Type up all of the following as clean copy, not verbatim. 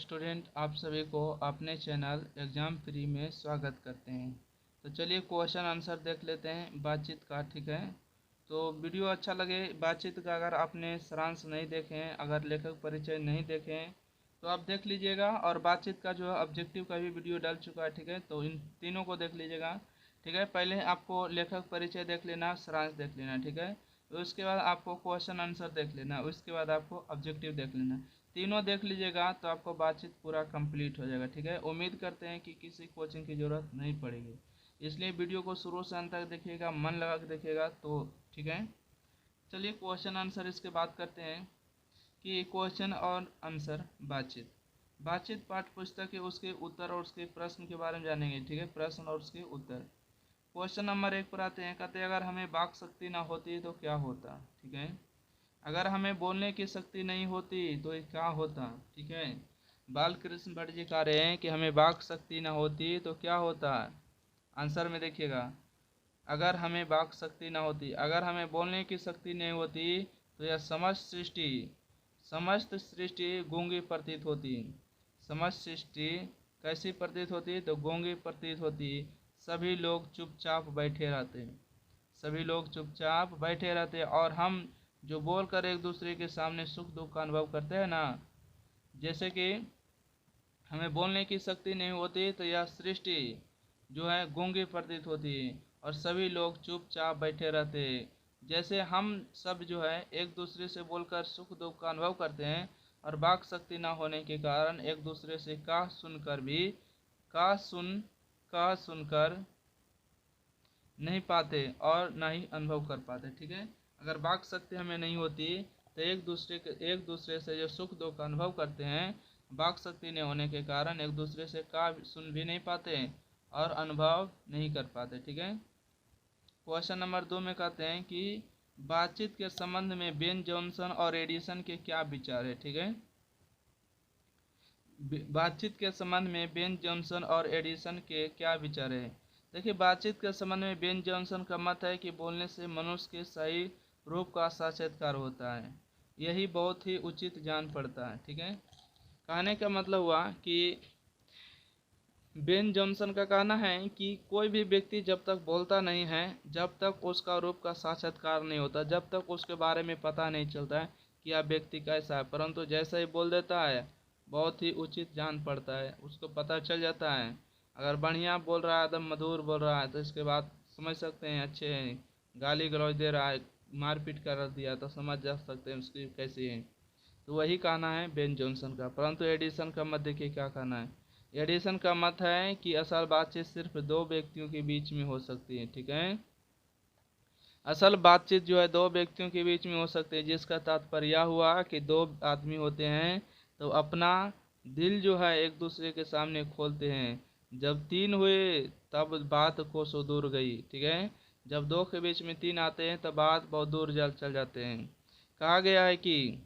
Student, आप सभी को अपने चैनल एग्ज़ाम फ्री में स्वागत करते हैं। तो चलिए क्वेश्चन आंसर देख लेते हैं बातचीत का। ठीक है, तो वीडियो अच्छा लगे बातचीत का, अगर आपने सारांश नहीं देखे हैं, अगर लेखक परिचय नहीं देखे हैं तो आप देख लीजिएगा। और बातचीत का जो है ऑब्जेक्टिव का भी वीडियो डाल चुका है। ठीक है, तो इन तीनों को देख लीजिएगा। ठीक है, पहले आपको लेखक परिचय देख लेना, सारांश देख लेना। ठीक है, तो उसके बाद आपको क्वेश्चन आंसर देख लेना, उसके बाद आपको ऑब्जेक्टिव देख लेना। तीनों देख लीजिएगा तो आपको बातचीत पूरा कंप्लीट हो जाएगा। ठीक है, उम्मीद करते हैं कि किसी कोचिंग की ज़रूरत नहीं पड़ेगी, इसलिए वीडियो को शुरू से अंत तक देखिएगा, मन लगा के देखिएगा। तो ठीक है, चलिए क्वेश्चन आंसर इसके बात करते हैं कि क्वेश्चन और आंसर बातचीत। बातचीत पाठ्य पुस्तक है, उसके उत्तर और उसके प्रश्न के बारे में जानेंगे। ठीक है, प्रश्न और उसके उत्तर। क्वेश्चन नंबर 1 पर आते हैं। कहते हैं अगर हमें वाक शक्ति ना होती तो क्या होता। ठीक है, अगर हमें बोलने की शक्ति नहीं होती तो ये क्या होता। ठीक है, बालकृष्ण भट्ट जी कह रहे हैं कि हमें वाक शक्ति ना होती तो क्या होता। आंसर में देखिएगा, अगर हमें वाक शक्ति ना होती, अगर हमें बोलने की शक्ति नहीं होती तो यह समस्त सृष्टि गूंगी प्रतीत होती। समस्त सृष्टि कैसी प्रतीत होती, तो गूंगी प्रतीत होती। सभी लोग चुपचाप बैठे रहते, सभी लोग चुपचाप बैठे रहते। और हम जो बोलकर एक दूसरे के सामने सुख दुख का अनुभव करते हैं ना, जैसे कि हमें बोलने की शक्ति नहीं होती तो यह सृष्टि जो है गूंगी प्रतीत होती और सभी लोग चुपचाप बैठे रहते। जैसे हम सब जो है एक दूसरे से बोलकर सुख दुख का अनुभव करते हैं और वाक शक्ति ना होने के कारण एक दूसरे से कह सुनकर नहीं पाते और ना ही अनुभव कर पाते। ठीक है, अगर वाक शक्ति हमें नहीं होती तो एक दूसरे से जो सुख दुख का अनुभव करते हैं, वाक शक्ति नहीं होने के कारण एक दूसरे से का सुन भी नहीं पाते और अनुभव नहीं कर पाते। ठीक है, क्वेश्चन नंबर 2 में कहते हैं कि बातचीत के संबंध में बेन जॉनसन और एडिसन के क्या विचार है। ठीक है, बातचीत के संबंध में बेन जॉनसन और एडिसन के क्या विचार है। देखिए, बातचीत के संबंध में बेन जॉनसन का मत है कि बोलने से मनुष्य के सही रूप का साक्षात्कार होता है, यही बहुत ही उचित जान पड़ता है। ठीक है, कहने का मतलब हुआ कि बेन जॉनसन का कहना है कि कोई भी व्यक्ति जब तक बोलता नहीं है, जब तक उसका रूप का साक्षात्कार नहीं होता, जब तक उसके बारे में पता नहीं चलता है कि यह व्यक्ति कैसा है, परंतु जैसे ही बोल देता है बहुत ही उचित जान पड़ता है, उसको पता चल जाता है। अगर बढ़िया बोल रहा है, एकदम मधुर बोल रहा है, तो इसके बाद समझ सकते हैं अच्छे हैं। गाली गलौज दे रहा है, मारपीट कर दिया, तो समझ जा सकते हैं उसकी कैसी है। तो वही कहना है बेन जॉनसन का। परंतु एडिसन का मत देखिए क्या कहना है। एडिसन का मत है कि असल बातचीत सिर्फ दो व्यक्तियों के बीच में हो सकती है। ठीक है, असल बातचीत जो है दो व्यक्तियों के बीच में हो सकती है, जिसका तात्पर्य यह हुआ कि दो आदमी होते हैं तो अपना दिल जो है एक दूसरे के सामने खोलते हैं। जब तीन हुए तब बात को सो दूर गई। ठीक है, जब दो के बीच में तीन आते हैं तब बात बहुत दूर चल जाते हैं। कहा गया है कि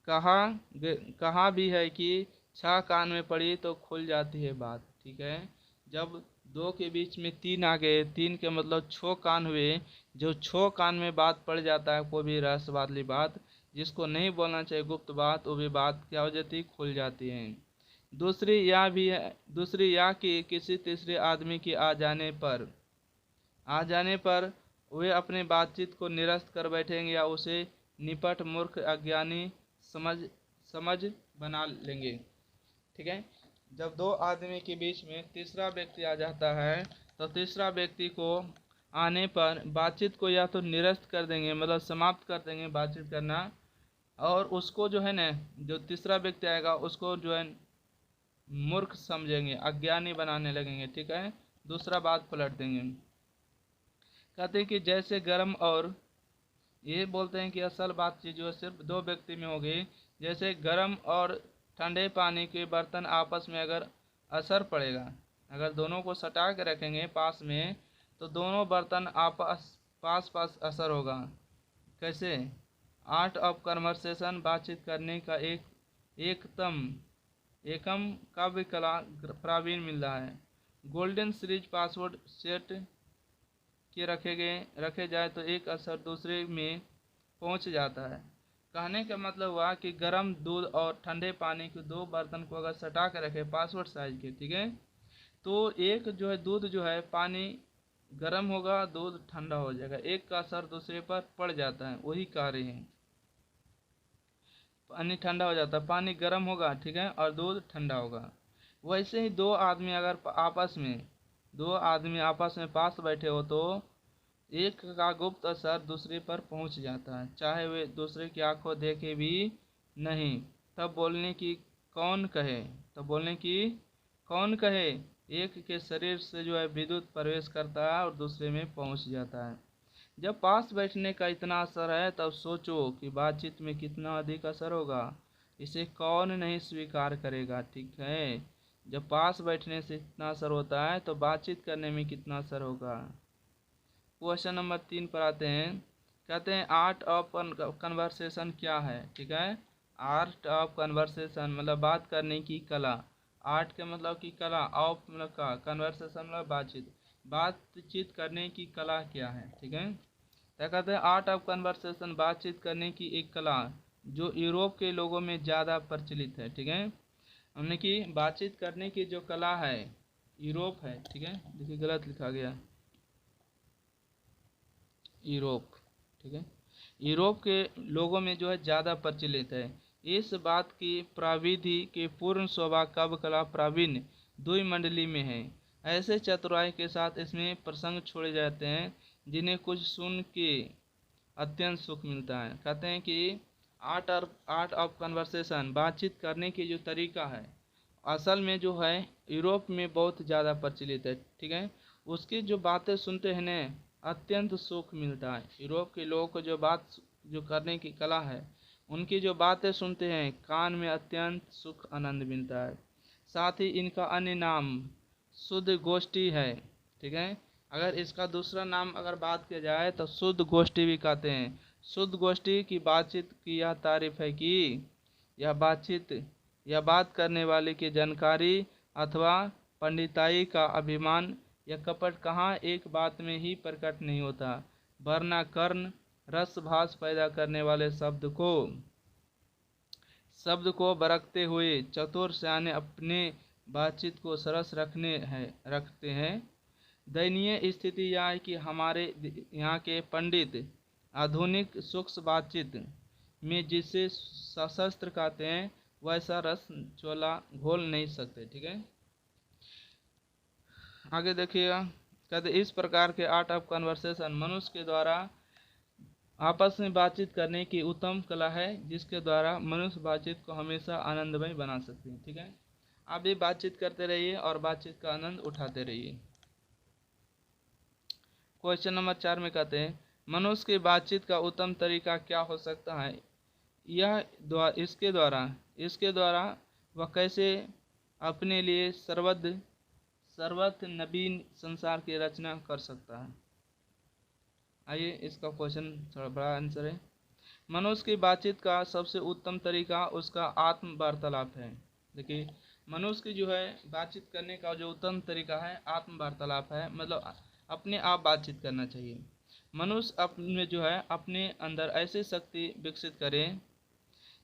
कहा भी है कि छह कान में पड़ी तो खुल जाती है बात। ठीक है, जब दो के बीच में तीन आ गए, तीन के मतलब छो कान हुए, जो छो कान में बात पड़ जाता है, कोई भी रहस्य वाली बात जिसको नहीं बोलना चाहिए, गुप्त बात, वो भी बात क्या हो जाती, खुल जाती है। दूसरी यह कि किसी तीसरे आदमी के आ जाने पर वे अपने बातचीत को निरस्त कर बैठेंगे या उसे निपट मूर्ख अज्ञानी समझ बना लेंगे। ठीक है, जब दो आदमी के बीच में तीसरा व्यक्ति आ जाता है तो तीसरा व्यक्ति को आने पर बातचीत को या तो निरस्त कर देंगे, मतलब समाप्त कर देंगे बातचीत करना, और उसको जो है ना, जो तीसरा व्यक्ति आएगा उसको जो है मूर्ख समझेंगे, अज्ञानी बनाने लगेंगे। ठीक है, दूसरा बात पलट देंगे। कहते हैं कि जैसे गर्म और ये बोलते हैं कि असल बातचीत जो है सिर्फ दो व्यक्ति में होगी। जैसे गर्म और ठंडे पानी के बर्तन आपस में अगर असर पड़ेगा, अगर दोनों को सटा के रखेंगे पास में, तो दोनों बर्तन पास पास असर होगा। कैसे? आर्ट ऑफ कन्वर्सेशन, बातचीत करने का एकम काव्य कला प्रावीण मिल रहा है। गोल्डन सीरीज पासवर्ड सेट के रखे जाए तो एक असर दूसरे में पहुंच जाता है। कहने का मतलब हुआ कि गर्म दूध और ठंडे पानी के दो बर्तन को अगर सटा के रखे पासपोर्ट साइज के, ठीक है, तो एक जो है दूध जो है पानी गर्म होगा, दूध ठंडा हो जाएगा, एक का असर दूसरे पर पड़ जाता है, वही कार्य है। पानी ठंडा हो जाता है, पानी गर्म होगा, ठीक है, और दूध ठंडा होगा। वैसे ही दो आदमी आपस में पास बैठे हो तो एक का गुप्त असर दूसरे पर पहुंच जाता है, चाहे वे दूसरे की आंखों देखे भी नहीं। तब बोलने की कौन कहे तब बोलने की कौन कहे एक के शरीर से जो है विद्युत प्रवेश करता है और दूसरे में पहुंच जाता है। जब पास बैठने का इतना असर है तब सोचो कि बातचीत में कितना अधिक असर होगा। इसे कौन नहीं स्वीकार करेगा, ठीक है। जब पास बैठने से इतना असर होता है तो बातचीत करने में कितना असर होगा। क्वेश्चन नंबर 3 पर आते हैं। कहते हैं आर्ट ऑफ कन्वर्सेशन क्या है, ठीक है। आर्ट ऑफ कन्वर्सेशन मतलब बात करने की कला। आर्ट के मतलब की कला, ऑफ मतलब का, कन्वर्सेशन मतलब बातचीत। बातचीत करने की कला क्या है, ठीक है। क्या कहते हैं आर्ट ऑफ कन्वर्सेशन, बातचीत करने की एक कला जो यूरोप के लोगों में ज़्यादा प्रचलित है, ठीक है। हमने की बातचीत करने की जो कला है यूरोप है, ठीक है। देखिए गलत लिखा गया, यूरोप, ठीक है। यूरोप के लोगों में जो है ज़्यादा प्रचलित है। इस बात की प्रविधि के पूर्ण शोभा कब कला प्रावीण्य दुई मंडली में है। ऐसे चतुराई के साथ इसमें प्रसंग छोड़े जाते हैं जिन्हें कुछ सुन के अत्यंत सुख मिलता है। कहते हैं कि आर्ट ऑफ कन्वर्सेशन, बातचीत करने की जो तरीका है असल में जो है यूरोप में बहुत ज़्यादा प्रचलित है, ठीक है। उसकी जो बातें सुनते हैं ना अत्यंत सुख मिलता है। यूरोप के लोगों को जो करने की कला है, उनकी जो बातें सुनते हैं कान में अत्यंत सुख आनंद मिलता है। साथ ही इनका अन्य नाम शुद्ध गोष्ठी है, ठीक है। अगर इसका दूसरा नाम अगर बात किया जाए तो शुद्ध गोष्ठी भी कहते हैं। शुद्ध गोष्ठी की बातचीत की यह तारीफ है कि यह बात करने वाले की जानकारी अथवा पंडिताई का अभिमान या कपट कहाँ एक बात में ही प्रकट नहीं होता, वरना कर्ण रस भास पैदा करने वाले शब्द को बरकते हुए चतुर सयाने अपने बातचीत को सरस रखते हैं। दयनीय स्थिति यह है कि हमारे यहाँ के पंडित आधुनिक सूक्ष्म बातचीत में जिसे सशस्त्र कहते हैं वैसा रस चोला घोल नहीं सकते, ठीक है। आगे देखिएगा, कहते इस प्रकार के आर्ट ऑफ कन्वर्सेशन मनुष्य के द्वारा आपस में बातचीत करने की उत्तम कला है जिसके द्वारा मनुष्य बातचीत को हमेशा आनंदमय बना सकते हैं, ठीक है। आप भी बातचीत करते रहिए और बातचीत का आनंद उठाते रहिए। क्वेश्चन नंबर 4 में कहते हैं मनुष्य की बातचीत का उत्तम तरीका क्या हो सकता है। इसके द्वारा वह कैसे अपने लिए सर्वत्र नवीन संसार की रचना कर सकता है। आइए इसका क्वेश्चन थोड़ा बड़ा आंसर है। मनुष्य की बातचीत का सबसे उत्तम तरीका उसका आत्म वार्तालाप है। देखिए मनुष्य की जो है बातचीत करने का जो उत्तम तरीका है आत्म वार्तालाप है, मतलब अपने आप बातचीत करना चाहिए। मनुष्य अपने जो है अपने अंदर ऐसी शक्ति विकसित करे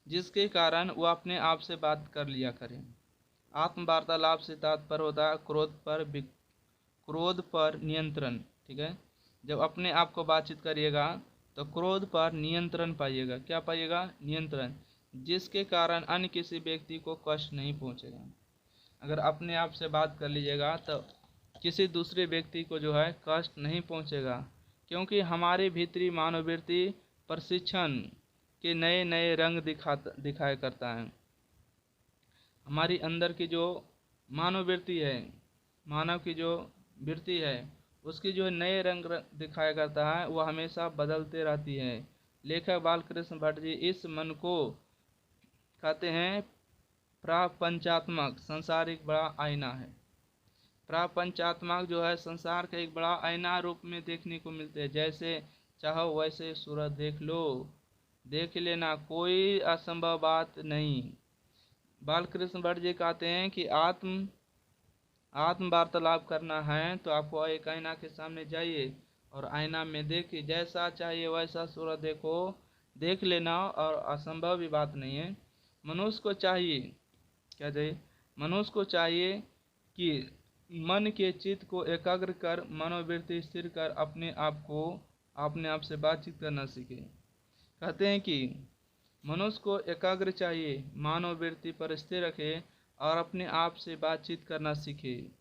जिसके कारण वह अपने आप से बात कर लिया करे। आत्म वार्तालाप से तात्पर्य होता है क्रोध पर नियंत्रण, ठीक है। जब अपने आप को बातचीत करिएगा तो क्रोध पर नियंत्रण पाइएगा। क्या पाइएगा? नियंत्रण, जिसके कारण अन्य किसी व्यक्ति को कष्ट नहीं पहुंचेगा। अगर अपने आप से बात कर लीजिएगा तो किसी दूसरे व्यक्ति को जो है कष्ट नहीं पहुंचेगा, क्योंकि हमारे भीतरी मानववृत्ति प्रशिक्षण के नए नए रंग दिखाया करता है। हमारी अंदर की जो मानववृत्ति है, मानव की जो वृत्ति है, उसकी जो नए रंग दिखाया करता है वह हमेशा बदलते रहती है। लेखक बालकृष्ण भट्ट जी इस मन को कहते हैं प्रपंचात्मक संसार एक बड़ा आईना है। प्रपंचात्मक जो है संसार का एक बड़ा आईना रूप में देखने को मिलते हैं। जैसे चाहो वैसे सूरत देख लेना, कोई असंभव बात नहीं। बालकृष्ण भट्ट जी कहते हैं कि आत्म वार्तालाप करना है तो आपको एक आईना के सामने जाइए और आईना में देखिए, जैसा चाहिए वैसा सूरत देखो, देख लेना और असंभव भी बात नहीं है। मनुष्य को चाहिए, क्या चाहिए? मनुष्य को चाहिए कि मन के चित्त को एकाग्र कर, मनोवृत्ति स्थिर कर अपने आप से बातचीत करना सीखे। कहते हैं कि मनुष्य को एकाग्र चाहिए, मनोवृत्ति पर स्थिर रखे और अपने आप से बातचीत करना सीखे।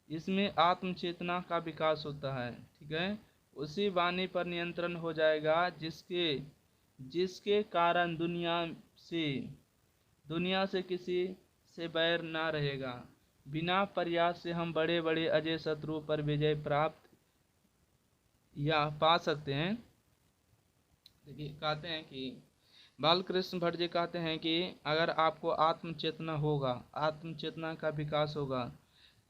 इसमें आत्म चेतना का विकास होता है, ठीक है। उसी वाणी पर नियंत्रण हो जाएगा जिसके जिसके कारण दुनिया से किसी से बैर ना रहेगा। बिना प्रयास से हम बड़े बड़े अजय शत्रु पर विजय प्राप्त या पा सकते हैं। देखिए, कहते हैं कि बालकृष्ण भट्ट जी कहते हैं कि अगर आपको आत्म चेतना होगा, आत्म चेतना का विकास होगा,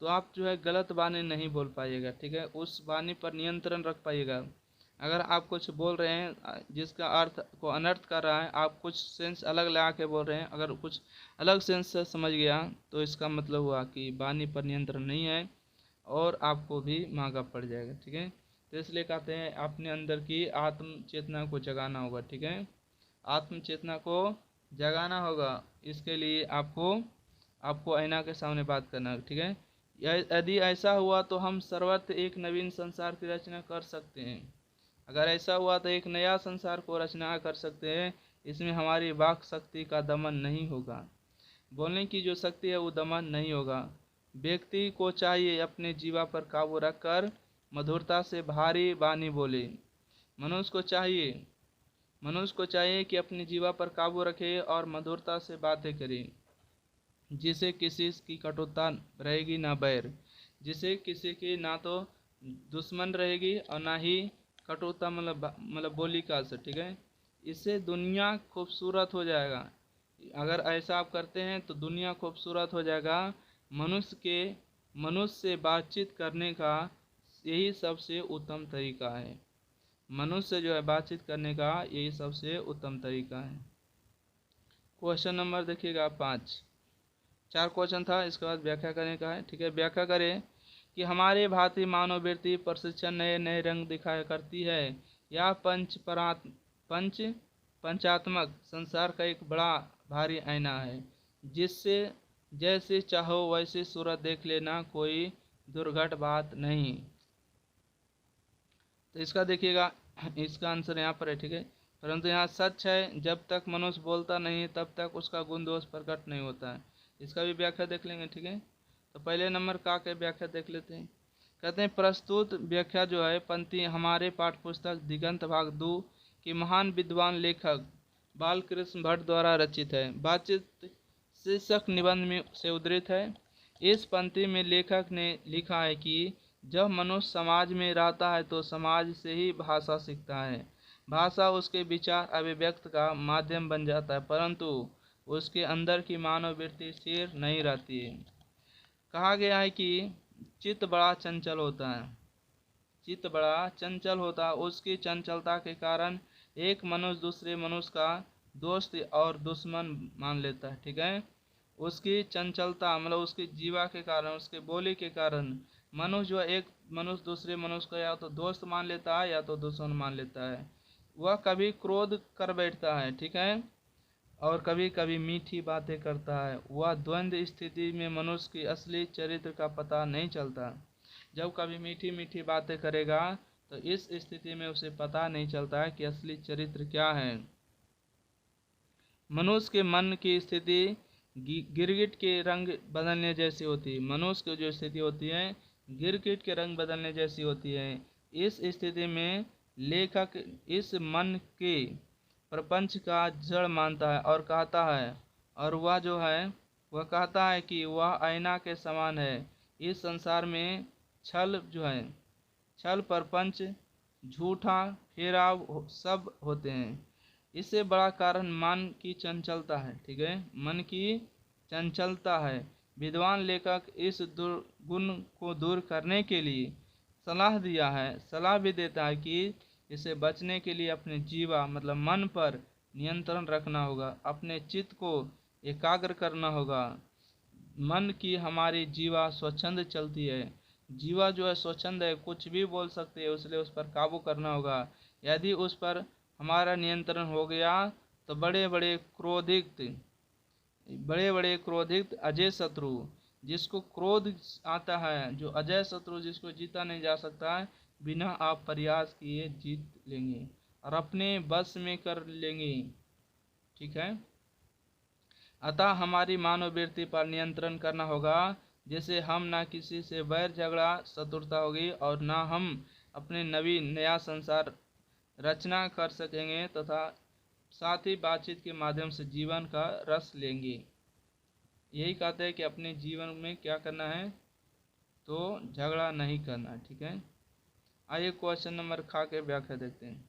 तो आप जो है गलत वाणी नहीं बोल पाइएगा, ठीक है। उस वाणी पर नियंत्रण रख पाइएगा। अगर आप कुछ बोल रहे हैं जिसका अर्थ को अनर्थ कर रहा है, आप कुछ सेंस अलग लगा के बोल रहे हैं, अगर कुछ अलग सेंस से समझ गया तो इसका मतलब हुआ कि वाणी पर नियंत्रण नहीं है और आपको भी महंगा पड़ जाएगा, ठीक है। तो इसलिए कहते हैं अपने अंदर की आत्म चेतना को जगाना होगा, ठीक है। आत्म चेतना को जगाना होगा, इसके लिए आपको आईना के सामने बात करना है, ठीक है। यदि ऐसा हुआ तो हम सर्वत्र एक नवीन संसार की रचना कर सकते हैं। अगर ऐसा हुआ तो एक नया संसार को रचना कर सकते हैं। इसमें हमारी वाक शक्ति का दमन नहीं होगा, बोलने की जो शक्ति है वो दमन नहीं होगा। व्यक्ति को चाहिए अपने जीवा पर काबू रखकर मधुरता से भारी वाणी बोले। मनुष्य को चाहिए कि अपनी जीवा पर काबू रखे और मधुरता से बातें करे, जिसे किसी की कटुता रहेगी ना बैर, जिसे किसी की ना तो दुश्मन रहेगी और ना ही कटुता मतलब बोली का असर, ठीक है। इससे दुनिया खूबसूरत हो जाएगा। अगर ऐसा आप करते हैं तो दुनिया खूबसूरत हो जाएगा। मनुष्य से बातचीत करने का यही सबसे उत्तम तरीका है। मनुष्य जो है बातचीत करने का यही सबसे उत्तम तरीका है। क्वेश्चन नंबर देखिएगा 5। 4 क्वेश्चन था, इसके बाद व्याख्या करने का है, ठीक है। व्याख्या करें कि हमारे भांति मानववृत्ति प्रशिक्षण नए नए रंग दिखाया करती है। यह पंचात्मक संसार का एक बड़ा भारी आईना है, जिससे जैसे चाहो वैसी सूरत देख लेना कोई दुर्घट बात नहीं। तो इसका देखिएगा, इसका आंसर यहाँ पर है, ठीक है। परंतु यहाँ सच है, जब तक मनुष्य बोलता नहीं तब तक उसका गुण दोष प्रकट नहीं होता है। इसका भी व्याख्या देख लेंगे, ठीक है। तो पहले नंबर का के व्याख्या देख लेते हैं। कहते हैं प्रस्तुत व्याख्या जो है पंक्ति हमारे पाठ्य पुस्तक दिगंत भाग 2 के महान विद्वान लेखक बालकृष्ण भट्ट द्वारा रचित है। बातचीत शीर्षक निबंध में से उद्धृत है। इस पंक्ति में लेखक ने लिखा है कि जब मनुष्य समाज में रहता है तो समाज से ही भाषा सीखता है। भाषा उसके विचार अभिव्यक्त का माध्यम बन जाता है, परंतु उसके अंदर की मानववृत्ति स्थिर नहीं रहती है। कहा गया है कि चित्त बड़ा चंचल होता है। उसकी चंचलता के कारण एक मनुष्य दूसरे मनुष्य का दोस्त और दुश्मन मान लेता है, ठीक है। उसकी चंचलता मतलब उसकी जीवा के कारण, उसके बोली के कारण मनुष्य जो एक मनुष्य दूसरे मनुष्य को या तो दोस्त मान लेता है या तो दुश्मन मान लेता है। वह कभी क्रोध कर बैठता है, ठीक है, और कभी कभी मीठी बातें करता है। वह द्वंद्व स्थिति में मनुष्य की असली चरित्र का पता नहीं चलता। जब कभी मीठी मीठी बातें करेगा तो इस स्थिति में उसे पता नहीं चलता है कि असली चरित्र क्या है। मनुष्य के मन की स्थिति गिरगिट के रंग बदलने जैसी होती है। मनुष्य की जो स्थिति होती है गिरगिट के रंग बदलने जैसी होती है। इस स्थिति में लेखक इस मन के प्रपंच का जड़ मानता है और कहता है, और वह कहता है कि वह आईना के समान है। इस संसार में छल प्रपंच झूठा फेराव सब होते हैं। इससे बड़ा कारण मन की चंचलता है, ठीक है, मन की चंचलता है। विद्वान लेखक इस दुर्गुण को दूर करने के लिए सलाह भी देता है कि इसे बचने के लिए अपने जीवा मतलब मन पर नियंत्रण रखना होगा, अपने चित्त को एकाग्र करना होगा। मन की हमारी जीवा स्वच्छंद चलती है। जीवा जो है स्वच्छंद है, कुछ भी बोल सकती है, इसलिए उस पर काबू करना होगा। यदि उस पर हमारा नियंत्रण हो गया तो बड़े बड़े क्रोधित अजय शत्रु, जिसको क्रोध आता है, जो अजय शत्रु जिसको जीता नहीं जा सकता है, बिना आप प्रयास किए जीत लेंगे और अपने बस में कर लेंगे। ठीक है, अतः हमारी मानववृत्ति पर नियंत्रण करना होगा, जैसे हम ना किसी से वैर झगड़ा शत्रुता होगी और ना हम अपने नया संसार रचना कर सकेंगे तथा साथ ही बातचीत के माध्यम से जीवन का रस लेंगे। यही कहते हैं कि अपने जीवन में क्या करना है, तो झगड़ा नहीं करना। ठीक है, आइए क्वेश्चन नंबर खा के व्याख्या देखते हैं।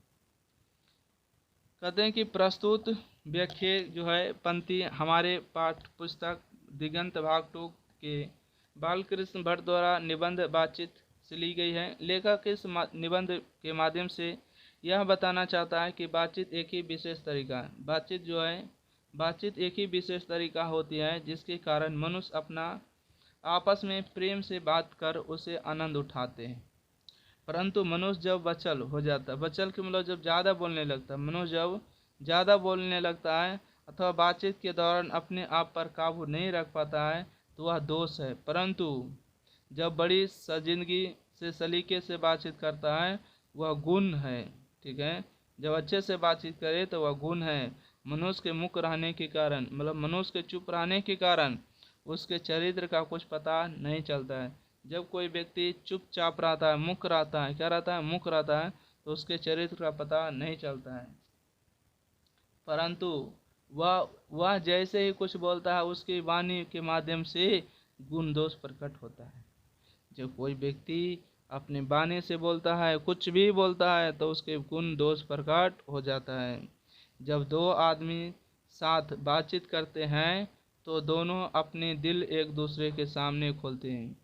कहते हैं कि प्रस्तुत व्याख्या जो है पंक्ति हमारे पाठ्य पुस्तक दिगंत भाग 2 के बालकृष्ण भट्ट द्वारा निबंध बातचीत से ली गई है। लेखक इस निबंध के माध्यम से यह बताना चाहता है कि बातचीत एक ही विशेष तरीका है। बातचीत एक ही विशेष तरीका होती है जिसके कारण मनुष्य अपना आपस में प्रेम से बात कर उसे आनंद उठाते हैं। परंतु मनुष्य जब बचल हो जाता है, बचल के मतलब जब ज़्यादा बोलने लगता है, मनुष्य जब ज़्यादा बोलने लगता है अथवा बातचीत के दौरान अपने आप पर काबू नहीं रख पाता है तो वह दोष है। परंतु जब बड़ी संजीदगी से सलीके से बातचीत करता है वह गुण है। ठीक है, जब अच्छे से बातचीत करे तो वह गुण है। मनुष्य के मुक्त रहने के कारण, मतलब मनुष्य के चुप रहने के कारण उसके चरित्र का कुछ पता नहीं चलता है। जब कोई व्यक्ति चुपचाप रहता है, मुक्त रहता है, क्या रहता है, मुक्त रहता है, तो उसके चरित्र का पता नहीं चलता है। परंतु वह जैसे ही कुछ बोलता है उसकी वाणी के माध्यम से गुण दोष प्रकट होता है। जब कोई व्यक्ति अपने वाणी से बोलता है, कुछ भी बोलता है, तो उसके गुण दोष प्रकट हो जाता है। जब दो आदमी साथ बातचीत करते हैं तो दोनों अपने दिल एक दूसरे के सामने खोलते हैं।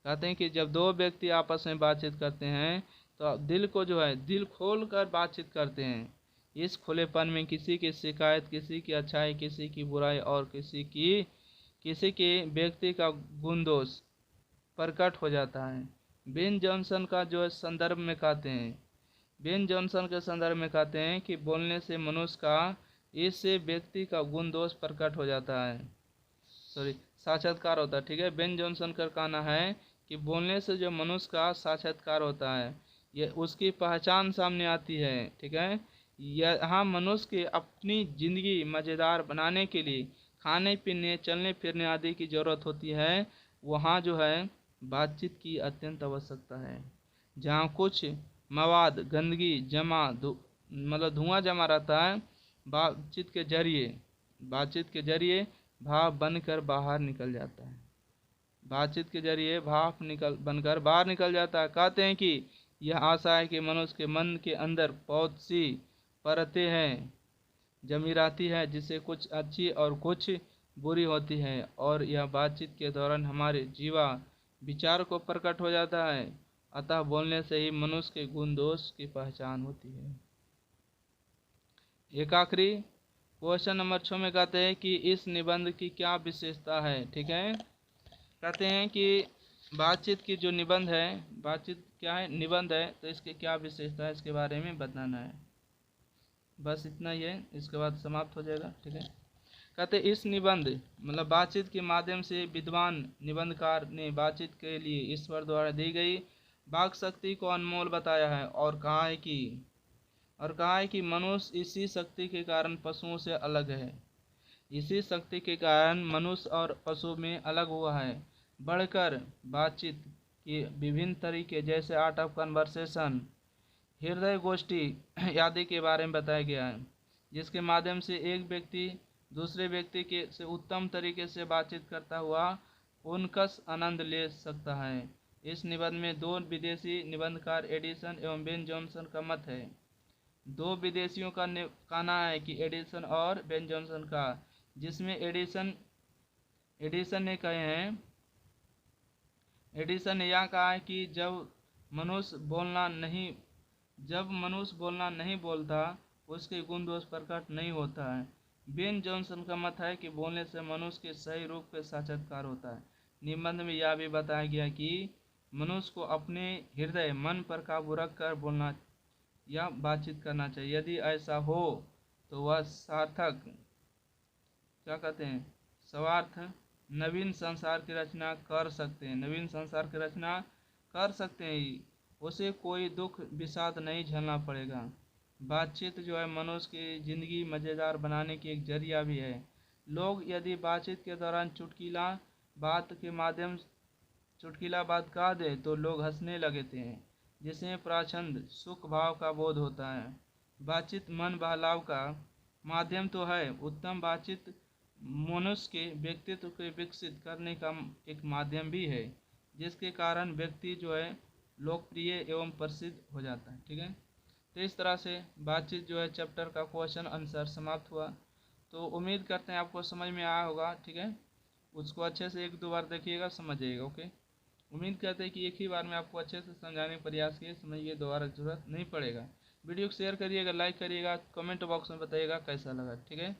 कहते हैं कि जब दो व्यक्ति आपस में बातचीत करते हैं तो दिल को जो है दिल खोल कर बातचीत करते हैं। इस खुलेपन में किसी की शिकायत, किसी की अच्छाई, किसी की बुराई और किसी के व्यक्ति का गुण दोष प्रकट हो जाता है। बेन जॉनसन का जो संदर्भ में कहते हैं, बेन जॉनसन के संदर्भ में कहते हैं कि बोलने से मनुष्य का इससे व्यक्ति का गुण दोष प्रकट हो जाता है, साक्षात्कार होता है। ठीक है, बेन जॉनसन का कहना है कि बोलने से जो मनुष्य का साक्षात्कार होता है, ये उसकी पहचान सामने आती है। ठीक है, यहाँ मनुष्य के अपनी जिंदगी मज़ेदार बनाने के लिए खाने पीने, चलने फिरने आदि की जरूरत होती है, वहाँ जो है बातचीत की अत्यंत आवश्यकता है। जहाँ कुछ मवाद, गंदगी मतलब धुआं जमा रहता है, बातचीत के जरिए भाप बनकर बाहर निकल जाता है। बातचीत के जरिए भाप बनकर बाहर निकल जाता है। कहते हैं कि यह आशा है कि मनुष्य के मन के अंदर बहुत सी परतें हैं जमी रहती है, जिससे कुछ अच्छी और कुछ बुरी होती है, और यह बातचीत के दौरान हमारे जीवा विचार को प्रकट हो जाता है। अतः बोलने से ही मनुष्य के गुण दोष की पहचान होती है। एक आखिरी क्वेश्चन नंबर 6 में कहते हैं कि इस निबंध की क्या विशेषता है। ठीक है, कहते हैं कि बातचीत की जो निबंध है, बातचीत क्या है, निबंध है, तो इसकी क्या विशेषता है इसके बारे में बताना है। बस इतना ही है, इसके बाद समाप्त हो जाएगा। ठीक है, कहते इस निबंध मतलब बातचीत के माध्यम से विद्वान निबंधकार ने बातचीत के लिए ईश्वर द्वारा दी गई वाक शक्ति को अनमोल बताया है और कहा है कि मनुष्य इसी शक्ति के कारण पशुओं से अलग है। इसी शक्ति के कारण मनुष्य और पशु में अलग हुआ है। बढ़कर बातचीत के विभिन्न तरीके जैसे आर्ट ऑफ कन्वर्सेशन, हृदय गोष्ठी आदि के बारे में बताया गया है, जिसके माध्यम से एक व्यक्ति दूसरे व्यक्ति के से उत्तम तरीके से बातचीत करता हुआ उनका आनंद ले सकता है। इस निबंध में दो विदेशी निबंधकार एडिसन एवं बेन जॉनसन का मत है। दो विदेशियों का कहना है कि एडिसन और बेन जॉनसन का, जिसमें एडिसन ने कहे हैं, एडिसन ने यह कहा है कि जब मनुष्य बोलना नहीं बोलता उसके गुण दोष प्रकट नहीं होता है। बेन जॉनसन का मत है कि बोलने से मनुष्य के सही रूप के साक्षात्कार होता है। निबंध में यह भी बताया गया कि मनुष्य को अपने हृदय मन पर काबू रखकर बोलना या बातचीत करना चाहिए। यदि ऐसा हो तो वह सार्थक, क्या कहते हैं, स्वार्थ नवीन संसार की रचना कर सकते हैं, नवीन संसार की रचना कर सकते हैं। उसे कोई दुख विषाद नहीं झेलना पड़ेगा। बातचीत जो है मनुष्य की ज़िंदगी मज़ेदार बनाने की एक जरिया भी है। लोग यदि बातचीत के दौरान चुटकीला बात कह दे तो लोग हंसने लगते हैं, जिसमें प्रचंड सुख भाव का बोध होता है। बातचीत मन बहलाव का माध्यम तो है, उत्तम बातचीत मनुष्य के व्यक्तित्व को विकसित करने का एक माध्यम भी है, जिसके कारण व्यक्ति जो है लोकप्रिय एवं प्रसिद्ध हो जाता है। ठीक है, तो इस तरह से बातचीत जो है चैप्टर का क्वेश्चन आंसर समाप्त हुआ। तो उम्मीद करते हैं आपको समझ में आया होगा। ठीक है, उसको अच्छे से एक दो बार देखिएगा, समझ जाइएगा। ओके, उम्मीद करते हैं कि एक ही बार में आपको अच्छे से समझाने का प्रयास किए, समझिए, दोबारा जरूरत नहीं पड़ेगा। वीडियो को शेयर करिएगा, लाइक करिएगा, कमेंट बॉक्स में बताइएगा कैसा लगा। ठीक है।